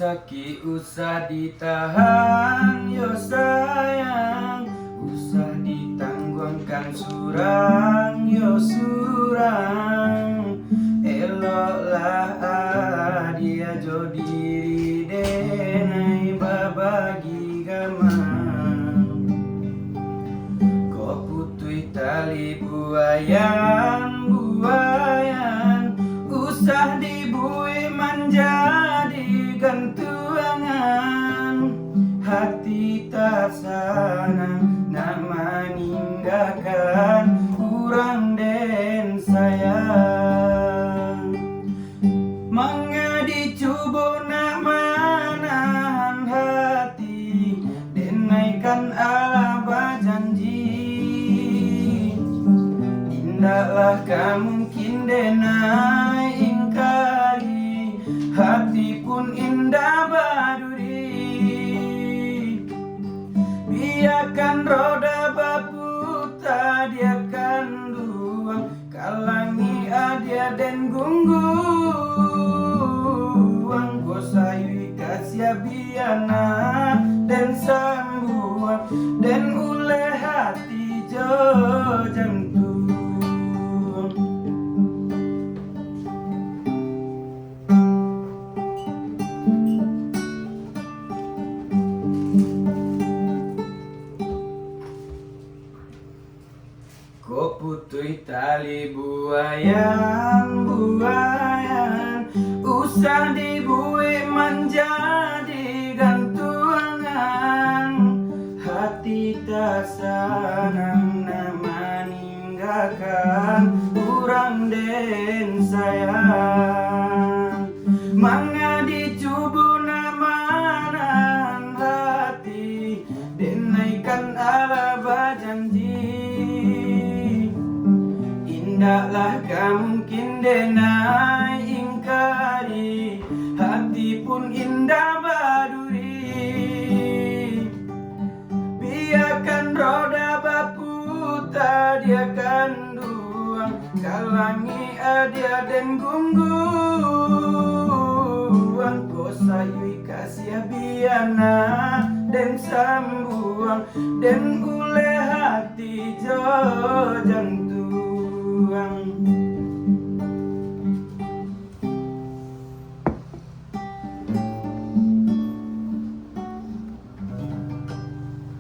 sakit usah ditahan, yo sayang. Usah ditangguhkan surang, yo surang. Eloklah dia jo diri denai babagi gamang. Kau putui tali buayan, buayan. Usah dibui menjadi gantungan. Hati tak senang nak meninggalkan kurang den sayang. Mengadi cuba nak menahan hati, denaikan ala berjanji. Indahlah mungkin denai ingkari, hati pun indah berduri. Biarkan roda berputar, dia akan luang. Kalangi adia dan gungguang. Ko sayui kasih biana dan sambuang. Dan ule hati jo jantung. Kau putui tali buayan, buayan. Usah dibui menjadi gantungan. Hati tak senang nak meninggalkan kurang den sayang. Mengadi cubu nak menahan hati, denaikan ala berjanji. Indahlah mungkin denai ingkari, hati pun indah berduri. Biarkan roda berputar, dia akan duang. Kalangi adia dan gungguang. Ko sayui kasih biana dan sambuang. Dan ule hati jo jantung.